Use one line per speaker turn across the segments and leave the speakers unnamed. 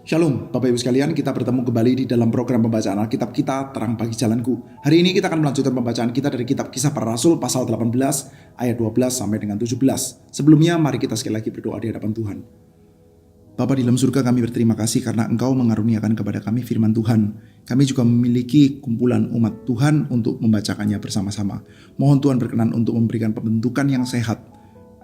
Shalom, Bapak Ibu sekalian, kita bertemu kembali di dalam program pembacaan Alkitab kita, Terang Bagi Jalanku. Hari ini kita akan melanjutkan pembacaan kita dari kitab Kisah Para Rasul pasal 18 ayat 12 sampai dengan 17. Sebelumnya, mari kita sekali lagi berdoa di hadapan Tuhan. Bapa di dalam surga, kami berterima kasih karena Engkau mengaruniakan kepada kami firman Tuhan. Kami juga memiliki kumpulan umat Tuhan untuk membacakannya bersama-sama. Mohon Tuhan berkenan untuk memberikan pembentukan yang sehat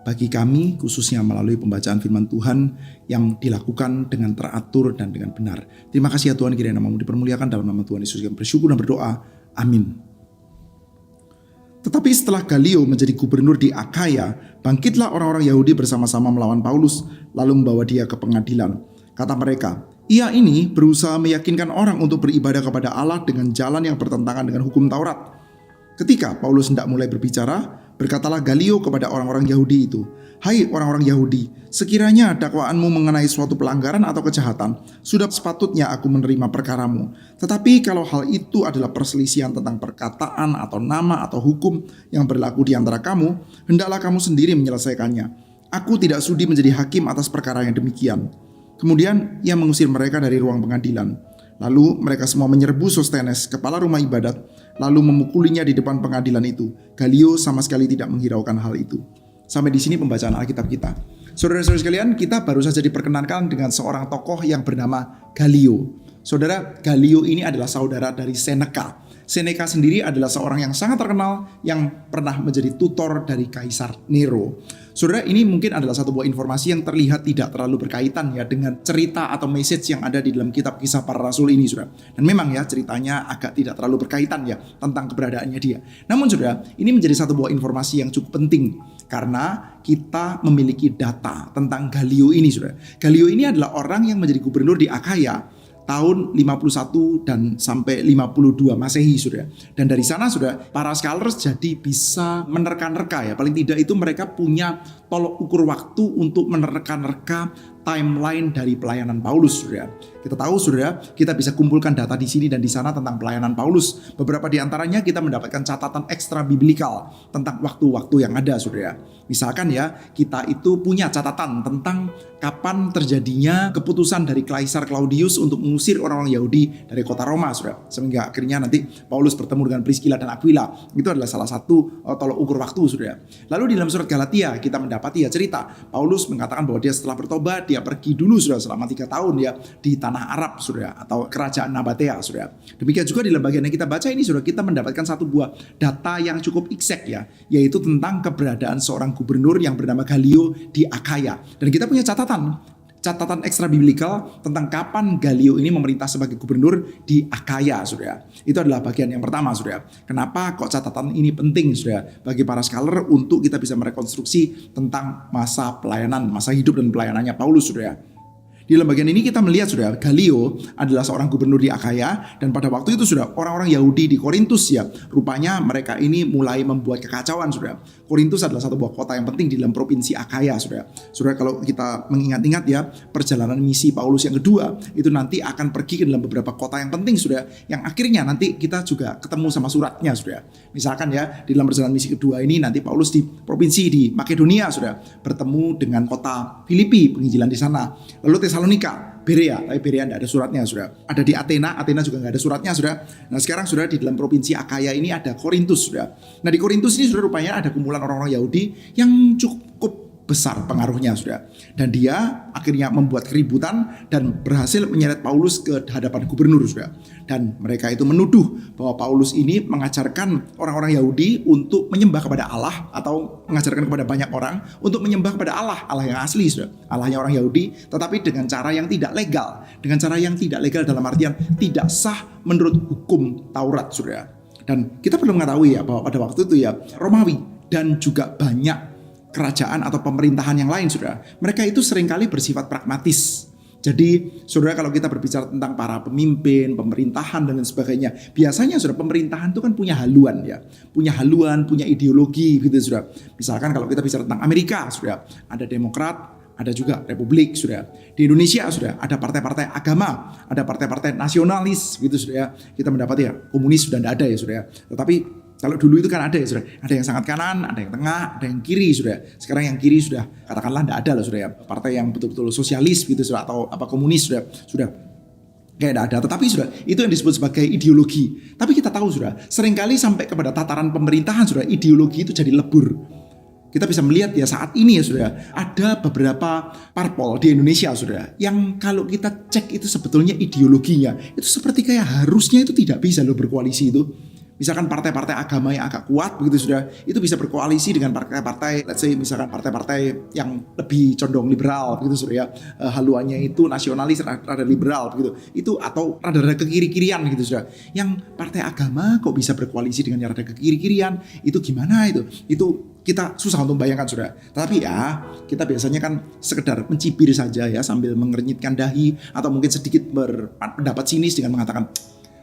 bagi kami, khususnya melalui pembacaan firman Tuhan yang dilakukan dengan teratur dan dengan benar. Terima kasih ya Tuhan, kiranya nama-Mu dipermuliakan dalam nama Tuhan Yesus. Kami bersyukur dan berdoa. Amin. Tetapi setelah Galio menjadi gubernur di Akhaya, bangkitlah orang-orang Yahudi bersama-sama melawan Paulus, lalu membawa dia ke pengadilan. Kata mereka, ia ini berusaha meyakinkan orang untuk beribadah kepada Allah dengan jalan yang bertentangan dengan hukum Taurat. Ketika Paulus hendak mulai berbicara, berkatalah Galio kepada orang-orang Yahudi itu, "Hai orang-orang Yahudi, sekiranya dakwaanmu mengenai suatu pelanggaran atau kejahatan, sudah sepatutnya aku menerima perkaramu. Tetapi kalau hal itu adalah perselisihan tentang perkataan atau nama atau hukum yang berlaku di antara kamu, hendaklah kamu sendiri menyelesaikannya. Aku tidak sudi menjadi hakim atas perkara yang demikian." Kemudian ia mengusir mereka dari ruang pengadilan. Lalu mereka semua menyerbu Sostenes, kepala rumah ibadat, lalu memukulinya di depan pengadilan itu. Galio sama sekali tidak menghiraukan hal itu. Sampai di sini pembacaan Alkitab kita. Saudara-saudara sekalian, kita baru saja diperkenalkan dengan seorang tokoh yang bernama Galio. Saudara, Galio ini adalah saudara dari Seneca. Seneca sendiri adalah seorang yang sangat terkenal yang pernah menjadi tutor dari Kaisar Nero. Saudara, ini mungkin adalah satu buah informasi yang terlihat tidak terlalu berkaitan ya dengan cerita atau message yang ada di dalam kitab Kisah Para Rasul ini, saudara. Dan memang ya ceritanya agak tidak terlalu berkaitan ya tentang keberadaannya dia. Namun saudara, ini menjadi satu buah informasi yang cukup penting karena kita memiliki data tentang Galio ini, saudara. Galio ini adalah orang yang menjadi gubernur di Akhaya tahun 51 dan sampai 52 Masehi, saudara. Dan dari sana, saudara, para scholars jadi bisa menerka-nerka ya. Paling tidak itu mereka punya tolok ukur waktu untuk menerka-nerka timeline dari pelayanan Paulus, saudara. Kita tahu, saudara, kita bisa kumpulkan data di sini dan di sana tentang pelayanan Paulus. Beberapa di antaranya kita mendapatkan catatan ekstra biblikal tentang waktu-waktu yang ada, saudara. Misalkan ya, kita itu punya catatan tentang kapan terjadinya keputusan dari Kaisar Claudius untuk mengusir orang-orang Yahudi dari kota Roma, saudara. Sehingga akhirnya nanti Paulus bertemu dengan Priscilla dan Aquila. Itu adalah salah satu tolok ukur waktu, saudara. Lalu di dalam surat Galatia kita mendapati ya cerita Paulus mengatakan bahwa dia setelah bertobat dia pergi dulu, saudara, selama 3 tahun ya di tanah Arab, saudara, atau kerajaan Nabatea, saudara. Demikian juga di dalam bagian yang kita baca ini, saudara, kita mendapatkan satu buah data yang cukup exact ya, yaitu tentang keberadaan seorang gubernur yang bernama Galio di Akhaya. Dan kita punya catatan ekstra biblikal tentang kapan Galio ini memerintah sebagai gubernur di Akhaya, saudara. Itu adalah bagian yang pertama, saudara. Kenapa kok catatan ini penting, saudara, bagi para scholar untuk kita bisa merekonstruksi tentang masa pelayanan, masa hidup dan pelayanannya Paulus, saudara. Di dalam bagian ini kita melihat, saudara, Galio adalah seorang gubernur di Akhaya, dan pada waktu itu, saudara, orang-orang Yahudi di Korintus ya, rupanya mereka ini mulai membuat kekacauan, saudara. Korintus adalah satu buah kota yang penting di dalam provinsi Akhaya, saudara. Saudara, kalau kita mengingat-ingat ya, perjalanan misi Paulus yang kedua itu nanti akan pergi ke dalam beberapa kota yang penting, saudara, yang akhirnya nanti kita juga ketemu sama suratnya, saudara. Misalkan ya, di dalam perjalanan misi kedua ini nanti Paulus di provinsi di Makedonia, saudara, bertemu dengan kota Filipi, penginjilan di sana. Lalu Tesalonika, Berea, tapi Berea tidak ada suratnya, saudara. Ada di Athena juga nggak ada suratnya, saudara. Nah sekarang, saudara, di dalam provinsi Akhaya ini ada Korintus, saudara. Nah di Korintus ini, saudara, rupanya ada kumpulan orang-orang Yahudi yang cukup besar pengaruhnya, saudara. Dan dia akhirnya membuat keributan dan berhasil menyeret Paulus ke hadapan gubernur, saudara. Dan mereka itu menuduh bahwa Paulus ini mengajarkan orang-orang Yahudi untuk menyembah kepada Allah, atau mengajarkan kepada banyak orang untuk menyembah kepada Allah yang asli, saudara. Allahnya orang Yahudi, tetapi dengan cara yang tidak legal. Dengan cara yang tidak legal dalam artian tidak sah menurut hukum Taurat, saudara. Dan kita perlu mengetahui ya bahwa pada waktu itu ya Romawi dan juga banyak kerajaan atau pemerintahan yang lain, saudara, mereka itu seringkali bersifat pragmatis. Jadi, saudara, kalau kita berbicara tentang para pemimpin, pemerintahan dan lain sebagainya, biasanya, saudara, pemerintahan itu kan punya haluan ya, punya ideologi gitu, saudara. Misalkan kalau kita bicara tentang Amerika, saudara, ada Demokrat, ada juga Republik, saudara. Di Indonesia, saudara, ada partai-partai agama, ada partai-partai nasionalis gitu, saudara. Kita mendapati ya komunis sudah tidak ada ya, saudara. Tetapi Kalau dulu itu kan ada ya sudah, ada yang sangat kanan, ada yang tengah, ada yang kiri sudah. Sekarang yang kiri sudah katakanlah tidak ada lah sudah ya, partai yang betul-betul sosialis gitu sudah, atau apa komunis sudah kayak tidak ada. Tetapi sudah itu yang disebut sebagai ideologi. Tapi kita tahu sudah, seringkali sampai kepada tataran pemerintahan sudah, ideologi itu jadi lebur. Kita bisa melihat ya saat ini ya sudah, ada beberapa parpol di Indonesia sudah, yang kalau kita cek itu sebetulnya ideologinya itu seperti kayak harusnya itu tidak bisa loh berkoalisi itu. Misalkan partai-partai agama yang agak kuat begitu sudah, itu bisa berkoalisi dengan partai-partai, let's say misalkan partai-partai yang lebih condong liberal begitu sudah ya, haluannya itu nasionalis rada liberal begitu, itu atau rada ke kiri-kirian gitu sudah. Yang partai agama kok bisa berkoalisi dengan yang rada ke kiri-kirian, itu gimana itu? Itu kita susah untuk membayangkan sudah. Tapi ya kita biasanya kan sekedar mencibir saja ya sambil mengernyitkan dahi, atau mungkin sedikit berpendapat sinis dengan mengatakan,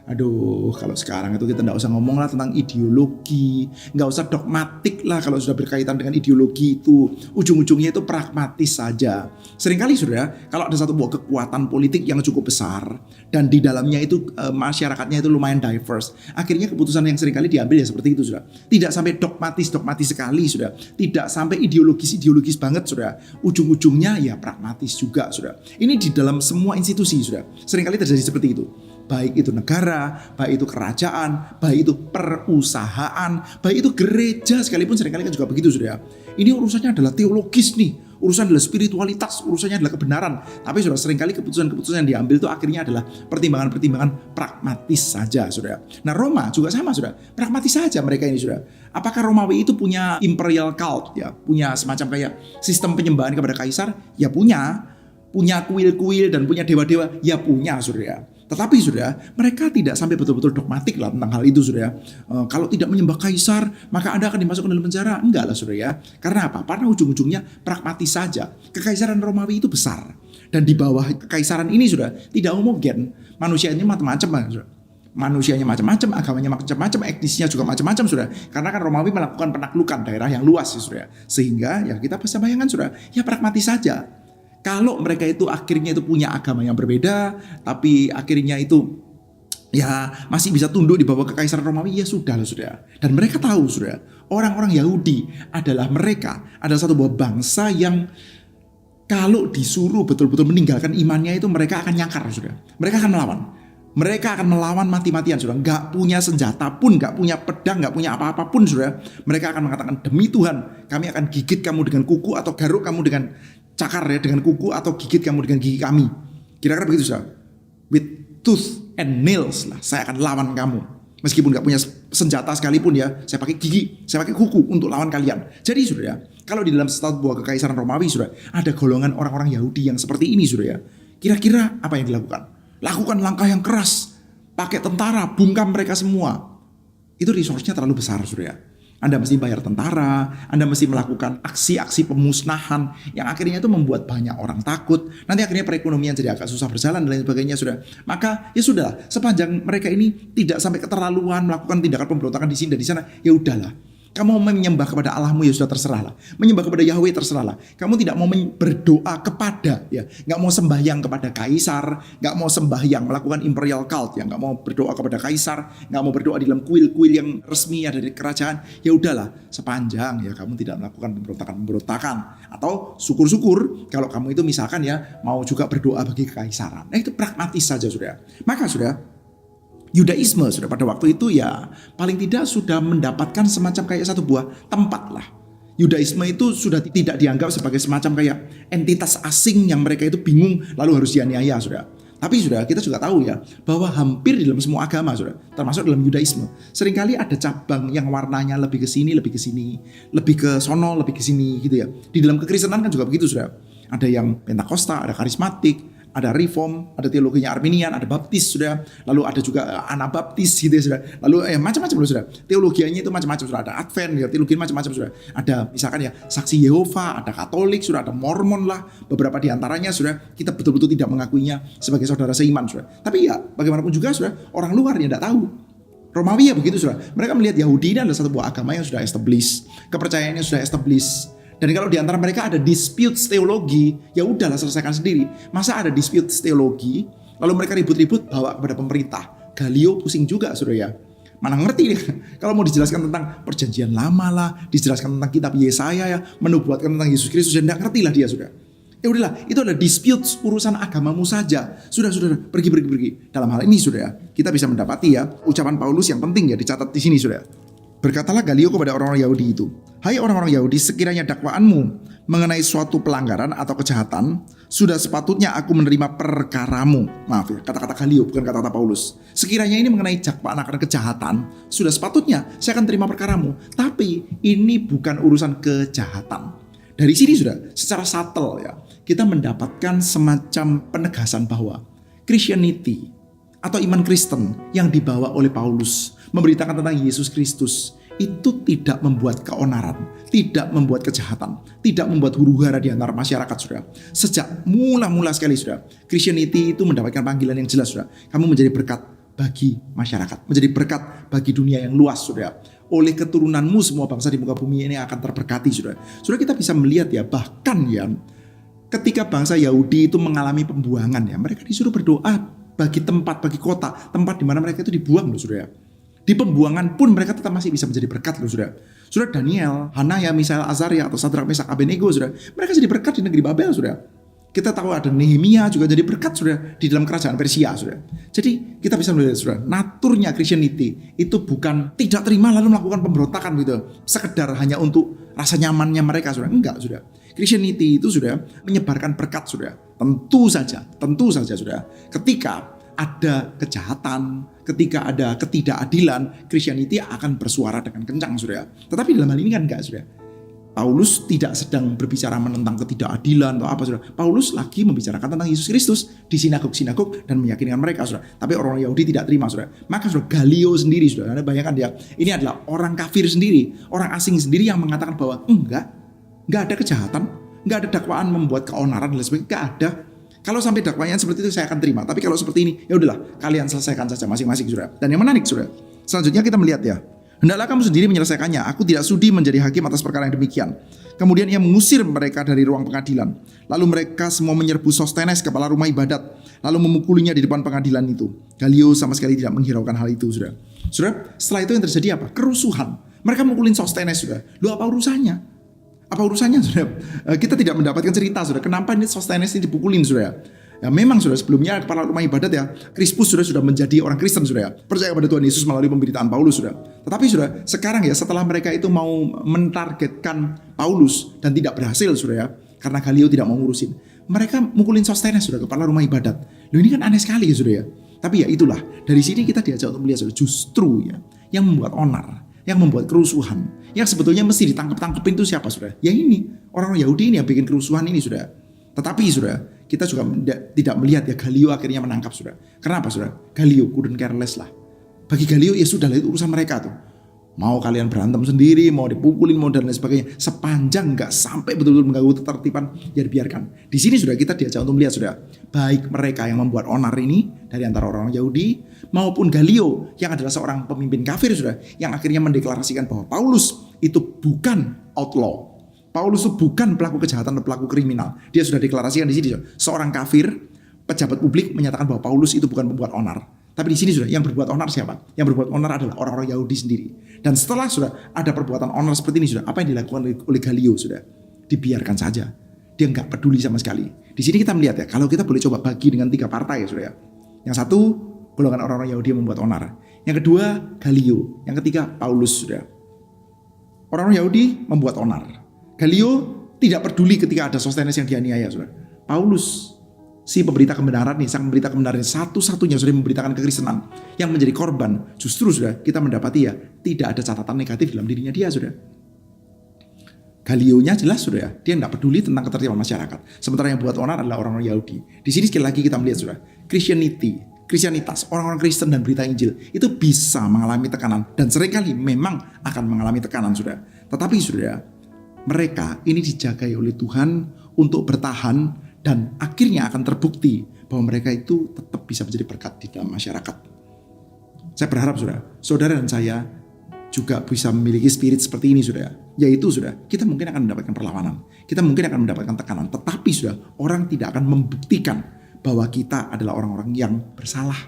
aduh, kalau sekarang itu kita nggak usah ngomong lah tentang ideologi, nggak usah dogmatik lah kalau sudah berkaitan dengan ideologi itu. Ujung-ujungnya itu pragmatis saja. Seringkali sudah, kalau ada satu buah kekuatan politik yang cukup besar dan di dalamnya itu masyarakatnya itu lumayan diverse, akhirnya keputusan yang seringkali diambil ya seperti itu sudah. Tidak sampai dogmatis sekali sudah, tidak sampai ideologis banget sudah. Ujung-ujungnya ya pragmatis juga sudah. Ini di dalam semua institusi sudah. Seringkali terjadi seperti itu. Baik itu negara, baik itu kerajaan, baik itu perusahaan, baik itu gereja sekalipun seringkali kan juga begitu sudah. Ini urusannya adalah teologis nih, urusan adalah spiritualitas, urusannya adalah kebenaran. Tapi sudah seringkali keputusan-keputusan yang diambil itu akhirnya adalah pertimbangan-pertimbangan pragmatis saja sudah. Nah Roma juga sama sudah, pragmatis saja mereka ini sudah. Apakah Romawi itu punya imperial cult ya, punya semacam kayak sistem penyembahan kepada kaisar? Ya punya kuil-kuil dan punya dewa-dewa, ya punya sudah. Tetapi sudah, mereka tidak sampai betul-betul dogmatik lah tentang hal itu sudah. Kalau tidak menyembah kaisar, maka Anda akan dimasukkan dalam penjara. Enggak lah sudah ya. Karena apa? Karena ujung-ujungnya pragmatis saja. Kekaisaran Romawi itu besar. Dan di bawah kekaisaran ini sudah tidak homogen. Manusianya macam-macam sudah. Manusianya macam-macam, agamanya macam-macam, etnisnya juga macam-macam sudah. Karena kan Romawi melakukan penaklukan daerah yang luas sudah. Sehingga ya kita bisa bayangkan sudah, ya pragmatis saja. Kalau mereka itu akhirnya itu punya agama yang berbeda, tapi akhirnya itu ya masih bisa tunduk di bawah kekaisaran Romawi, ya sudah lah sudah. Dan mereka tahu sudah, orang-orang Yahudi adalah satu buah bangsa yang kalau disuruh betul-betul meninggalkan imannya itu mereka akan nyakar sudah. Mereka akan melawan. Mereka akan melawan mati-matian sudah. Gak punya senjata pun, gak punya pedang, gak punya apa-apa pun sudah. Mereka akan mengatakan, demi Tuhan kami akan gigit kamu dengan kuku atau garuk kamu dengan cakar ya, dengan kuku, atau gigit kamu dengan gigi kami. Kira-kira begitu sudah. With tooth and nails lah, saya akan lawan kamu. Meskipun gak punya senjata sekalipun ya, saya pakai gigi, saya pakai kuku untuk lawan kalian. Jadi sudah ya, kalau di dalam satu buah kekaisaran Romawi sudah, ada golongan orang-orang Yahudi yang seperti ini sudah ya. Kira-kira apa yang dilakukan? Lakukan langkah yang keras, pakai tentara, bungkam mereka semua. Itu resource-nya terlalu besar sudah ya. Anda mesti bayar tentara, Anda mesti melakukan aksi-aksi pemusnahan yang akhirnya itu membuat banyak orang takut. Nanti akhirnya perekonomian jadi agak susah berjalan dan lain sebagainya sudah. Maka ya sudah, sepanjang mereka ini tidak sampai keterlaluan melakukan tindakan pemberontakan di sini dan di sana, ya udahlah. Kamu mau menyembah kepada Allahmu ya sudah terserah lah. Menyembah kepada Yahweh terserah lah. Kamu tidak mau berdoa kepada ya, nggak mau sembahyang kepada kaisar, nggak mau sembahyang melakukan imperial cult ya, nggak mau berdoa kepada kaisar, nggak mau berdoa di dalam kuil-kuil yang resmi ada di kerajaan. Ya udahlah, sepanjang ya kamu tidak melakukan pemberontakan atau syukur-syukur kalau kamu itu misalkan ya mau juga berdoa bagi kekaisaran. Nah itu pragmatis saja sudah. Maka sudah Yudaisme sudah pada waktu itu ya paling tidak sudah mendapatkan semacam kayak satu buah tempat lah. Yudaisme itu sudah tidak dianggap sebagai semacam kayak entitas asing yang mereka itu bingung lalu harus dianiaya sudah. Tapi sudah kita juga tahu ya bahwa hampir di dalam semua agama sudah, termasuk dalam Yudaisme, seringkali ada cabang yang warnanya lebih ke sini, lebih ke sono, lebih ke sini gitu ya. Di dalam kekristenan kan juga begitu sudah. Ada yang Pentakosta, ada karismatik, ada Reform, ada teologinya Arminian, ada Baptis sudah, lalu ada juga Anabaptis gitu ya sudah, lalu macam-macam loh sudah, teologianya itu macam-macam sudah, ada Advent ya, teologi macam-macam sudah, ada misalkan ya Saksi Yehova, ada Katolik sudah, ada Mormon lah, beberapa diantaranya sudah kita betul-betul tidak mengakuinya sebagai saudara seiman sudah, tapi ya bagaimanapun juga sudah orang luar yang tidak tahu. Romawi ya begitu sudah, mereka melihat Yahudi ini adalah satu buah agama yang sudah established, kepercayaannya sudah established. Dan kalau di antara mereka ada dispute teologi, ya udahlah selesaikan sendiri. Masa ada dispute teologi, lalu mereka ribut-ribut bawa kepada pemerintah. Galio pusing juga sudah ya. Mana ngerti nih. Kalau mau dijelaskan tentang perjanjian lama lah, dijelaskan tentang kitab Yesaya ya, menubuatkan tentang Yesus Kristus, ya enggak ngerti lah dia sudah. Ya udahlah, itu adalah dispute urusan agamamu saja. Sudah, pergi. Dalam hal ini sudah ya, kita bisa mendapati ya ucapan Paulus yang penting ya dicatat di sini sudah. Berkatalah Galio kepada orang-orang Yahudi itu, hai orang-orang Yahudi, sekiranya dakwaanmu mengenai suatu pelanggaran atau kejahatan, sudah sepatutnya aku menerima perkaramu. Maaf ya, kata-kata Galio bukan kata-kata Paulus. Sekiranya ini mengenai dakwaan akan kejahatan, sudah sepatutnya saya akan terima perkaramu. Tapi ini bukan urusan kejahatan. Dari sini sudah secara subtle ya, kita mendapatkan semacam penegasan bahwa Christianity atau iman Kristen yang dibawa oleh Paulus memberitakan tentang Yesus Kristus itu tidak membuat keonaran, tidak membuat kejahatan, tidak membuat huru-hara di antara masyarakat, saudara. Sejak mula-mula sekali, saudara, Christianity itu mendapatkan panggilan yang jelas, saudara. Kamu menjadi berkat bagi masyarakat, menjadi berkat bagi dunia yang luas, saudara. Oleh keturunanmu semua bangsa di muka bumi ini akan terberkati, saudara. Saudara, kita bisa melihat ya, bahkan ya, ketika bangsa Yahudi itu mengalami pembuangan ya, mereka disuruh berdoa bagi tempat, bagi kota, tempat di mana mereka itu dibuang loh, saudara. Di pembuangan pun mereka tetap masih bisa menjadi berkat loh, saudara. Saudara, Daniel, Hanaya, Misael, Azaria atau Sadrak, Mesak, Abednego, saudara, mereka jadi berkat di negeri Babel, saudara. Kita tahu ada Nehemia juga jadi berkat, saudara, di dalam kerajaan Persia, saudara. Jadi kita bisa melihat, saudara, naturnya Christianity itu bukan tidak terima lalu melakukan pemberontakan gitu, sekedar hanya untuk rasa nyamannya mereka, saudara. Enggak, saudara. Christianity itu sudah menyebarkan berkat, saudara. Tentu saja, saudara. Ketika ada kejahatan, ketika ada ketidakadilan, Christianity akan bersuara dengan kencang, saudara. Tetapi dalam hal ini kan enggak, saudara. Paulus tidak sedang berbicara tentang ketidakadilan atau apa, saudara. Paulus lagi membicarakan tentang Yesus Kristus di sinagog-sinagog dan meyakinkan mereka, saudara. Tapi orang Yahudi tidak terima, saudara. Maka saudara, Galio sendiri, saudara, Anda bayangkan dia, ini adalah orang kafir sendiri, orang asing sendiri yang mengatakan bahwa enggak ada kejahatan, enggak ada dakwaan membuat keonaran dan sebagainya, enggak ada. Kalau sampai dakwaan seperti itu saya akan terima. Tapi kalau seperti ini, ya udahlah, kalian selesaikan saja masing-masing, saudara. Dan yang menarik, saudara, selanjutnya kita melihat ya, hendaklah kamu sendiri menyelesaikannya. Aku tidak sudi menjadi hakim atas perkara yang demikian. Kemudian ia mengusir mereka dari ruang pengadilan. Lalu mereka semua menyerbu Sostenes, kepala rumah ibadat, lalu memukulinya di depan pengadilan itu. Galio sama sekali tidak menghiraukan hal itu, saudara. Saudara, setelah itu yang terjadi apa? Kerusuhan. Mereka memukulin Sostenes, saudara. Loh, apa urusannya? Apa urusannya, saudara? Kita tidak mendapatkan cerita, saudara. Kenapa ini Sostenes ini dipukulin, saudara? Ya memang, saudara, sebelumnya kepala rumah ibadat ya, Crispus sudah menjadi orang Kristen, saudara. Percaya pada Tuhan Yesus melalui pemberitaan Paulus, saudara. Tetapi saudara, sekarang ya setelah mereka itu mau mentargetkan Paulus dan tidak berhasil, saudara, karena Galio tidak mau ngurusin, mereka mukulin Sostenes, saudara, kepala rumah ibadat. Loh, ini kan aneh sekali ya, saudara ya. Tapi ya itulah, dari sini kita diajak untuk melihat, saudara, justru ya yang membuat onar, yang membuat kerusuhan, yang sebetulnya mesti ditangkap-tangkepin itu siapa, saudara? Ya ini, orang Yahudi ini yang bikin kerusuhan ini, saudara. Tetapi saudara, kita juga tidak melihat ya Galio akhirnya menangkap, saudara. Kenapa, saudara? Galio couldn't care less lah. Bagi Galio ya sudah lah, itu urusan mereka tuh. Mau kalian berantem sendiri, mau dipukulin, mau dan lain sebagainya, sepanjang nggak sampai betul-betul mengganggu ketertiban, ya dibiarkan. Di sini sudah kita diajak untuk melihat, saudara, baik mereka yang membuat onar ini dari antara orang Yahudi maupun Galio yang adalah seorang pemimpin kafir, saudara, yang akhirnya mendeklarasikan bahwa Paulus itu bukan outlaw. Paulus itu bukan pelaku kejahatan atau pelaku kriminal. Dia sudah deklarasikan di sini, seorang kafir, pejabat publik menyatakan bahwa Paulus itu bukan pembuat onar. Tapi di sini sudah yang berbuat onar siapa? Yang berbuat onar adalah orang-orang Yahudi sendiri. Dan setelah sudah ada perbuatan onar seperti ini, sudah apa yang dilakukan oleh Galio, sudah dibiarkan saja. Dia nggak peduli sama sekali. Di sini kita melihat ya, kalau kita boleh coba bagi dengan 3 partai ya, sudah ya. Yang satu, golongan orang-orang Yahudi yang membuat onar. Yang kedua, Galio. Yang ketiga, Paulus, sudah. Orang-orang Yahudi membuat onar. Galio tidak peduli ketika ada Sostenes yang dianiaya, saudara. Paulus, si pemberita kebenaran nih, sang pemberita kebenaran satu-satunya sudah memberitakan kekristenan yang menjadi korban. Justru sudah kita mendapati ya tidak ada catatan negatif dalam dirinya dia, saudara. Galionya jelas, saudara, dia tidak peduli tentang ketertiban masyarakat. Sementara yang buat onar adalah orang-orang Yahudi. Di sini sekali lagi kita melihat, saudara, Kristianitas, orang-orang Kristen dan berita Injil itu bisa mengalami tekanan dan seringkali memang akan mengalami tekanan, saudara. Tetapi saudara, mereka ini dijagai oleh Tuhan untuk bertahan dan akhirnya akan terbukti bahwa mereka itu tetap bisa menjadi berkat di dalam masyarakat. Saya berharap saudara dan saya juga bisa memiliki spirit seperti ini, saudara. Yaitu saudara, kita mungkin akan mendapatkan perlawanan, kita mungkin akan mendapatkan tekanan, tetapi saudara, orang tidak akan membuktikan bahwa kita adalah orang-orang yang bersalah.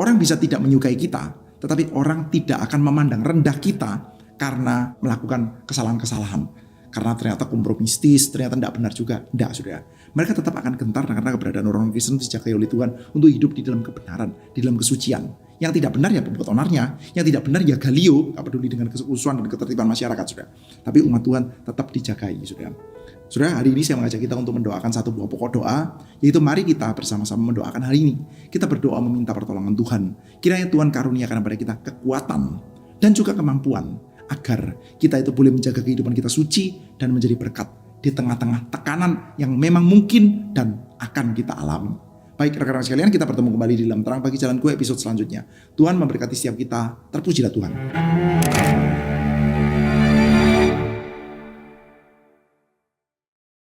Orang bisa tidak menyukai kita, Tetapi orang tidak akan memandang rendah kita karena melakukan kesalahan-kesalahan. Karena ternyata kompromistis, ternyata tidak benar juga. Tidak, saudara. Mereka tetap akan gentar karena keberadaan orang Kristen dijagai oleh Tuhan untuk hidup di dalam kebenaran, di dalam kesucian. Yang tidak benar ya pembuat onarnya, yang tidak benar ya Galio, gak peduli dengan keusuhan dan ketertiban masyarakat, saudara. Tapi umat Tuhan tetap dijagai, saudara. Saudara, hari ini saya mengajak kita untuk mendoakan satu buah pokok doa, yaitu mari kita bersama-sama mendoakan hari ini. Kita berdoa meminta pertolongan Tuhan. Kiranya Tuhan karuniakan kepada kita kekuatan dan juga kemampuan agar kita itu boleh menjaga kehidupan kita suci dan menjadi berkat di tengah-tengah tekanan yang memang mungkin dan akan kita alami. Baik rekan-rekan sekalian, kita bertemu kembali di dalam Terang Bagi Jalanku episode selanjutnya. Tuhan memberkati setiap kita. Terpujilah Tuhan.